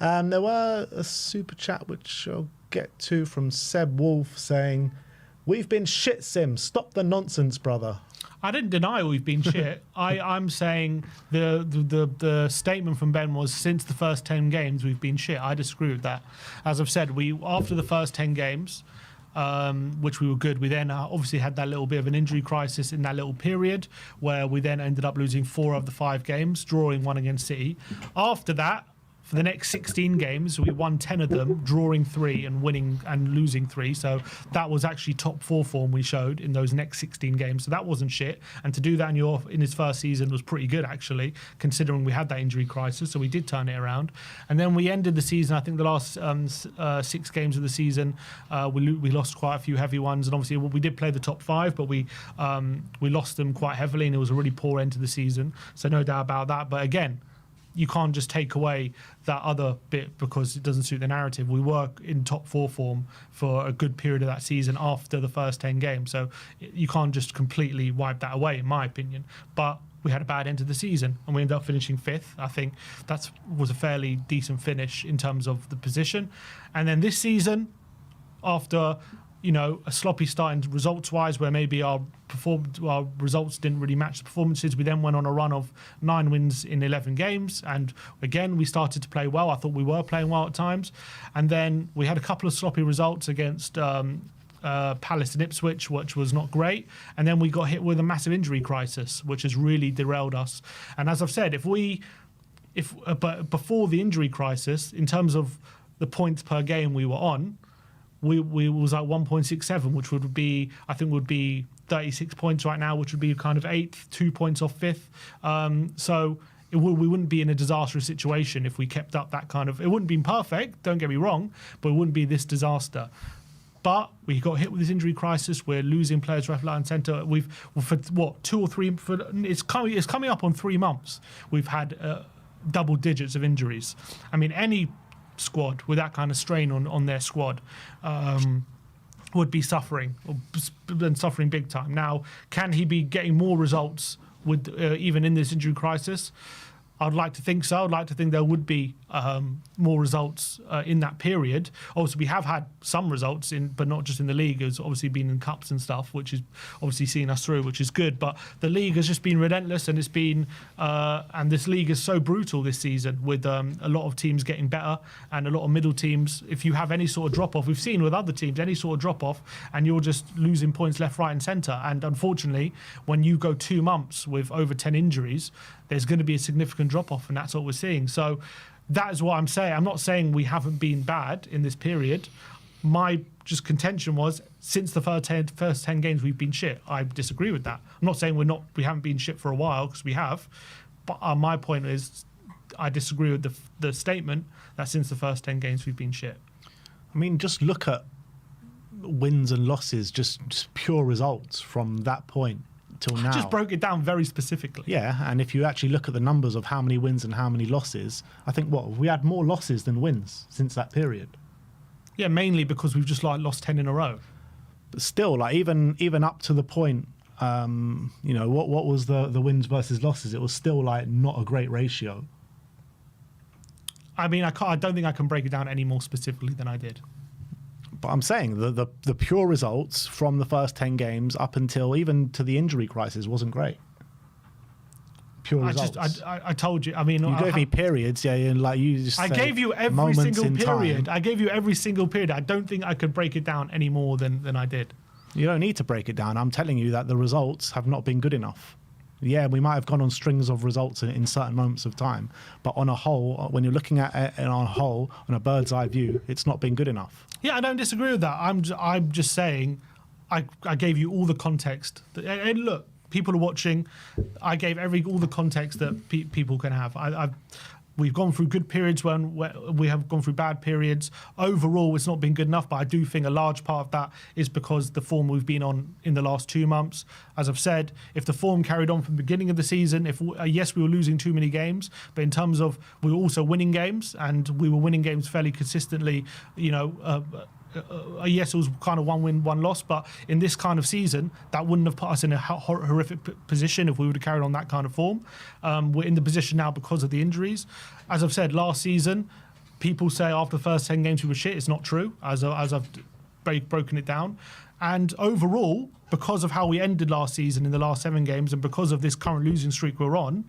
There were a super chat, which I'll get to, from Seb Wolf saying, "We've been shit, Sim. Stop the nonsense, brother." I didn't deny we've been shit. I'm saying the statement from Ben was, since the first 10 games we've been shit. I disagree with that. As I've said, after the first 10 games, which we were good, we then obviously had that little bit of an injury crisis in that little period where we then ended up losing 4 of the 5 games, drawing 1 against City. After that, for the next 16 games, we won 10 of them, drawing 3 and winning and losing 3. So that was actually top 4 form we showed in those next 16 games. So that wasn't shit. And to do that in his first season was pretty good, actually, considering we had that injury crisis. So we did turn it around. And then we ended the season, I think the last 6 games of the season, we lost quite a few heavy ones. And obviously we did play the top 5, but we lost them quite heavily, and it was a really poor end to the season. So no doubt about that. But again, you can't just take away that other bit because it doesn't suit the narrative. We were in top 4 form for a good period of that season after the first 10 games. So you can't just completely wipe that away, in my opinion. But we had a bad end to the season and we ended up finishing 5th. I think that was a fairly decent finish in terms of the position. And then this season, after a sloppy start results-wise, where maybe our results didn't really match the performances, we then went on a run of 9 wins in 11 games, and again we started to play well. I thought we were playing well at times, and then we had a couple of sloppy results against Palace and Ipswich, which was not great, and then we got hit with a massive injury crisis, which has really derailed us. And as I've said, but before the injury crisis, in terms of the points per game we were on, we was at 1.67, which would be 36 points right now, which would be kind of 8th, 2 points off 5th. So we wouldn't be in a disastrous situation if we kept up that kind of. It wouldn't be perfect, don't get me wrong, but it wouldn't be this disaster. But we got hit with this injury crisis. We're losing players left, right, and centre. For 2 or 3. It's coming up on 3 months. We've had double digits of injuries. I mean, any squad with that kind of strain on their squad would be suffering big time. Now, can he be getting more results with even in this injury crisis? I'd like to think so. I'd like to think there would be more results in that period. Obviously, we have had some results but not just in the league. It's obviously been in cups and stuff, which is obviously seen us through, which is good. But the league has just been relentless, and it's been and this league is so brutal this season, with a lot of teams getting better and a lot of middle teams. If you have any sort of drop off, we've seen with other teams any sort of drop off, and you're just losing points left, right, and centre. And unfortunately, when you go 2 months with over 10 injuries, there's going to be a significant drop-off, and that's what we're seeing. So that is what I'm saying. I'm not saying we haven't been bad in this period. My just contention was, since the first 10 games, we've been shit. I disagree with that. I'm not saying we haven't been shit for a while, because we have. But my point is, I disagree with the statement that since the first 10 games, we've been shit. I mean, just look at wins and losses, just pure results from that point till now. Just broke it down very specifically. Yeah, and if you actually look at the numbers of how many wins and how many losses, I think we had more losses than wins since that period. Yeah, mainly because we've just lost 10 in a row. But still, even up to the point, what was the wins versus losses? It was still not a great ratio. I mean, I don't think I can break it down any more specifically than I did. But I'm saying the pure results from the first 10 games up until even to the injury crisis wasn't great. Pure results. I told you. I mean, you gave me periods, yeah, and you just. I gave you every single period. I gave you every single period. I don't think I could break it down any more than I did. You don't need to break it down. I'm telling you that the results have not been good enough. Yeah, we might have gone on strings of results in certain moments of time, but on a whole, when you're looking at it on a whole, on a bird's eye view, it's not been good enough. Yeah, I don't disagree with that. I'm just saying, I gave you all the context. And look, people are watching. I gave all the context that people can have. We've gone through good periods when we have gone through bad periods. Overall, it's not been good enough, but I do think a large part of that is because the form we've been on in the last 2 months. As I've said, if the form carried on from the beginning of the season, yes, we were losing too many games, but in terms of we were also winning games, and we were winning games fairly consistently, yes, it was kind of 1 win, 1 loss, but in this kind of season, that wouldn't have put us in a horrific position if we would have carried on that kind of form. We're in the position now because of the injuries. As I've said, last season, people say after the first 10 games we were shit. It's not true, as I've broken it down. And overall, because of how we ended last season in the last 7 games, and because of this current losing streak we're on,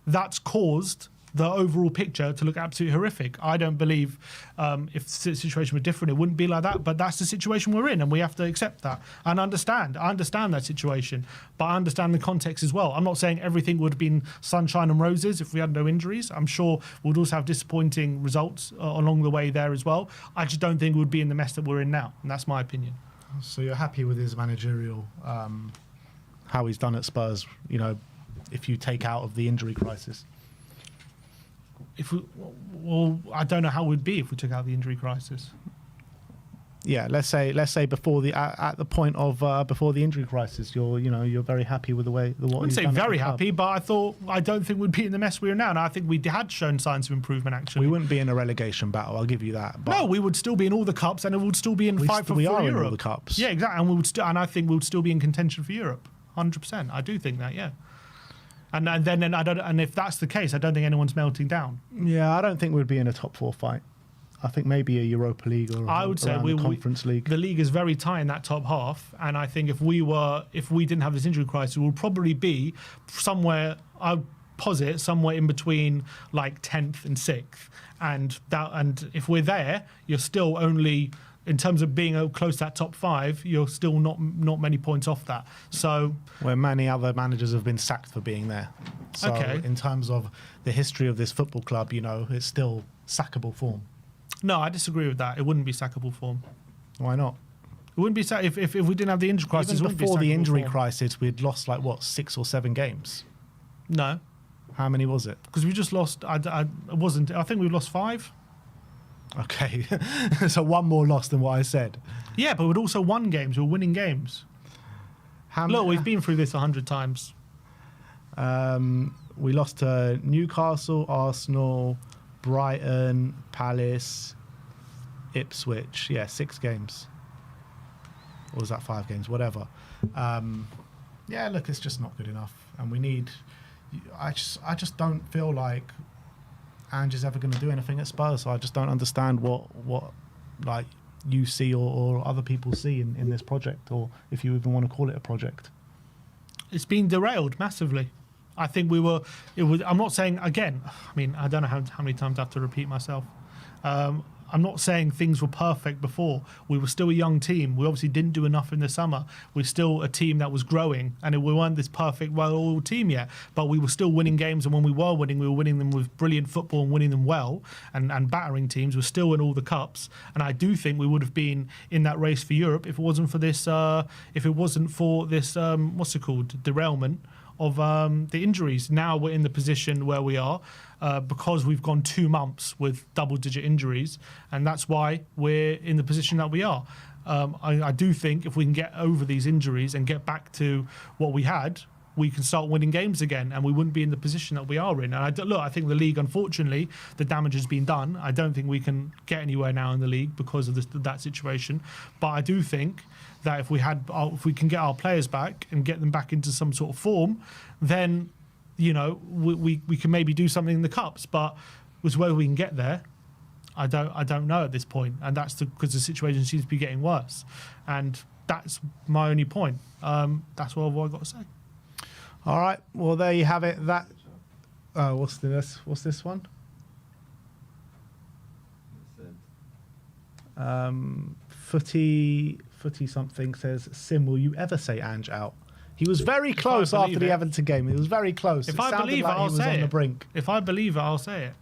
that's caused the overall picture to look absolutely horrific. I don't believe if the situation were different, it wouldn't be like that. But that's the situation we're in, and we have to accept that and understand. I understand that situation, but I understand the context as well. I'm not saying everything would have been sunshine and roses if we had no injuries. I'm sure we'd also have disappointing results along the way there as well. I just don't think we'd be in the mess that we're in now, and that's my opinion. So you're happy with his managerial, how he's done at Spurs, you know, if you take out of the injury crisis? Well, I don't know how it would be if we took out the injury crisis. Yeah, let's say before the at the point of before the injury crisis, you're very happy with the way the what. I wouldn't say very happy, but I don't think we'd be in the mess we're in now. And I think we had shown signs of improvement. Actually, we wouldn't be in a relegation battle. I'll give you that. But no, we would still be in all the cups, and it would still be in fight for Europe. In all the cups. Yeah, exactly. And we would and I think we would still be in contention for Europe. 100%. I do think that. Yeah. And then I don't. And if that's the case, I don't think anyone's melting down. Yeah, I don't think we'd be in a top 4 fight. I think maybe a Europa League or I would say Conference League. The league is very tight in that top half, and I think if we didn't have this injury crisis, we'll probably be somewhere. I'd posit somewhere in between like 10th and 6th, and if we're there, you're still only. In terms of being close to that top 5, you're still not many points off that. So where many other managers have been sacked for being there. So okay. In terms of the history of this football club, it's still sackable form. No, I disagree with that. It wouldn't be sackable form. Why not? It wouldn't be if we didn't have the injury crisis. Even before the injury crisis, we'd lost 6 or 7 games. No. How many was it? Because we just lost. I think we lost 5. Okay, so 1 more loss than what I said. Yeah, but we'd also won games. We're winning games. Look, we've been through this 100 times. We lost to Newcastle, Arsenal, Brighton, Palace, Ipswich. Yeah, 6 games. Or was that 5 games? Whatever. Yeah, look, it's just not good enough, and we need. I just don't feel like Ange is ever going to do anything at Spurs. So I just don't understand what like you see or other people see in this project, or if you even want to call it a project. It's been derailed massively. I think I'm not saying, again, I mean, I don't know how many times I have to repeat myself. I'm not saying things were perfect before. We were still a young team. We obviously didn't do enough in the summer. We're still a team that was growing, and we weren't this perfect, well-oiled team yet. But we were still winning games, and when we were winning them with brilliant football and winning them well, and battering teams. We're still in all the cups, and I do think we would have been in that race for Europe if it wasn't for this. What's it called? Derailment of the injuries. Now we're in the position where we are because we've gone 2 months with double-digit injuries, and that's why we're in the position that we are. I do think if we can get over these injuries and get back to what we had, we can start winning games again, and we wouldn't be in the position that we are in. And I think the league, unfortunately, the damage has been done. I don't think we can get anywhere now in the league because of that situation. But I do think that if we can get our players back and get them back into some sort of form, then we can maybe do something in the cups. But was whether we can get there, I don't know at this point, and that's because the situation seems to be getting worse. And that's my only point. That's what I've got to say. All right. Well, there you have it. That what's this one? Footy something says, Sim, will you ever say Ange out? He was very close after the Everton game. He was very close. If I believe it, I'll say it. He was on the brink. If I believe it, I'll say it.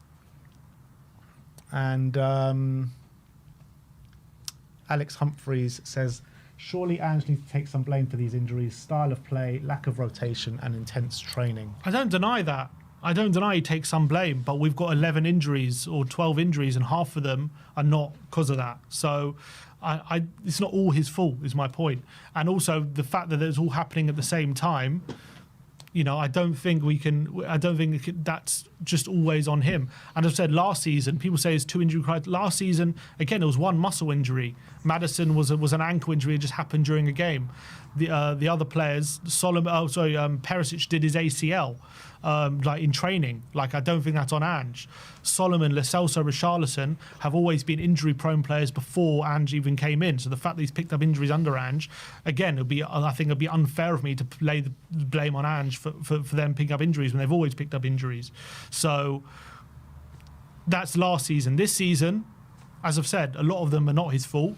And Alex Humphreys says, surely Ange needs to take some blame for these injuries, style of play, lack of rotation, and intense training. I don't deny that. I don't deny he takes some blame, but we've got 11 injuries or 12 injuries, and half of them are not because of that. So it's not all his fault, is my point. And also the fact that it's all happening at the same time, I don't think that's just always on him. And I've said last season, people say it's 2 injury criteria. Last season, again, it was 1 muscle injury. Madison was an ankle injury. It just happened during a game. The other players, Perisic did his ACL. Like in training, I don't think that's on Ange. Solomon, Lo Celso, Richarlison have always been injury-prone players before Ange even came in. So the fact that he's picked up injuries under Ange, again, I think it'd be unfair of me to lay the blame on Ange for them picking up injuries when they've always picked up injuries. So that's last season. This season, as I've said, a lot of them are not his fault.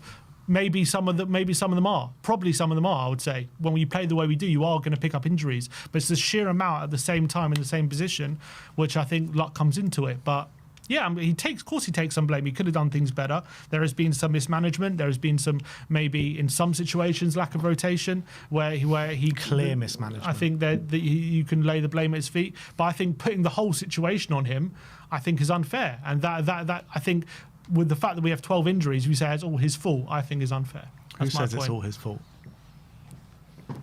Maybe some of them are. Probably some of them are, I would say. When we play the way we do, you are going to pick up injuries. But it's the sheer amount at the same time in the same position, which I think luck comes into it. But yeah, he takes some blame. He could have done things better. There has been some mismanagement. There has been some, maybe in some situations, lack of rotation where he clear mismanagement. I think that you can lay the blame at his feet. But I think putting the whole situation on him, I think, is unfair. And that I think, with the fact that we have 12 injuries, we say it's all his fault, I think is unfair. That's Who says my point. It's all his fault?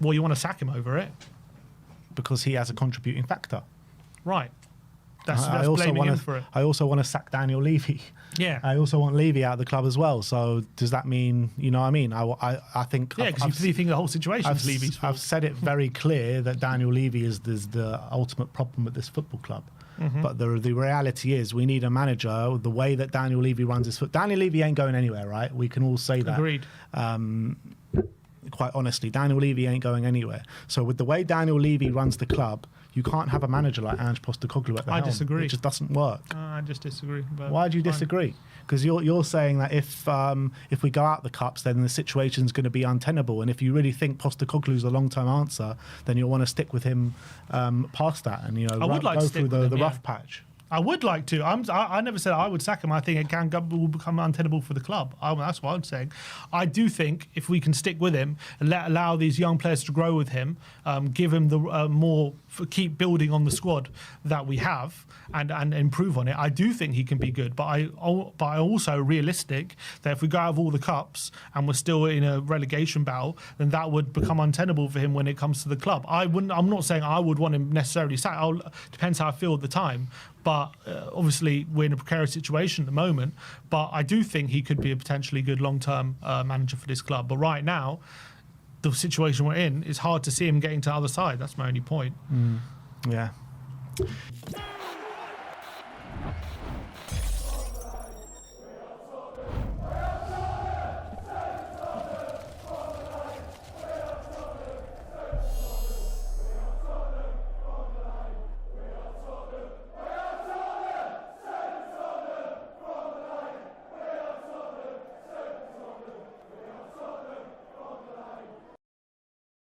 Well, you want to sack him over it? Because he has a contributing factor. Right. That's blaming him for it. I also want to sack Daniel Levy. Yeah. I also want Levy out of the club as well. So does that mean, you know what I mean? I think... Yeah, because you think the whole situation is Levy's fault. I've said it very clear that Daniel Levy is the ultimate problem at this football club. Mm-hmm. But the reality is we need a manager. The way that Daniel Levy runs his foot, Daniel Levy ain't going anywhere, right? We can all say that. Agreed. Quite honestly, Daniel Levy ain't going anywhere. So with the way Daniel Levy runs the club, you can't have a manager like Ange Postecoglou at the helm. I disagree. It just doesn't work. I just disagree. But why do you disagree? Because you're saying that if we go out the cups, then the situation's going to be untenable. And if you really think Postecoglou's a long-term answer, then you'll want to stick with him past that and go through the rough patch. I would like to. I never said I would sack him. I think it will become untenable for the club. That's what I'm saying. I do think if we can stick with him and allow these young players to grow with him, give him the keep building on the squad that we have and improve on it, I do think he can be good. But I also realistic that if we go out of all the cups and we're still in a relegation battle, then that would become untenable for him when it comes to the club. I'm not saying I would want him necessarily sacked. Depends how I feel at the time. But obviously, we're in a precarious situation at the moment. But I do think he could be a potentially good long-term manager for this club. But right now, the situation we're in, it's hard to see him getting to the other side. That's my only point. Yeah.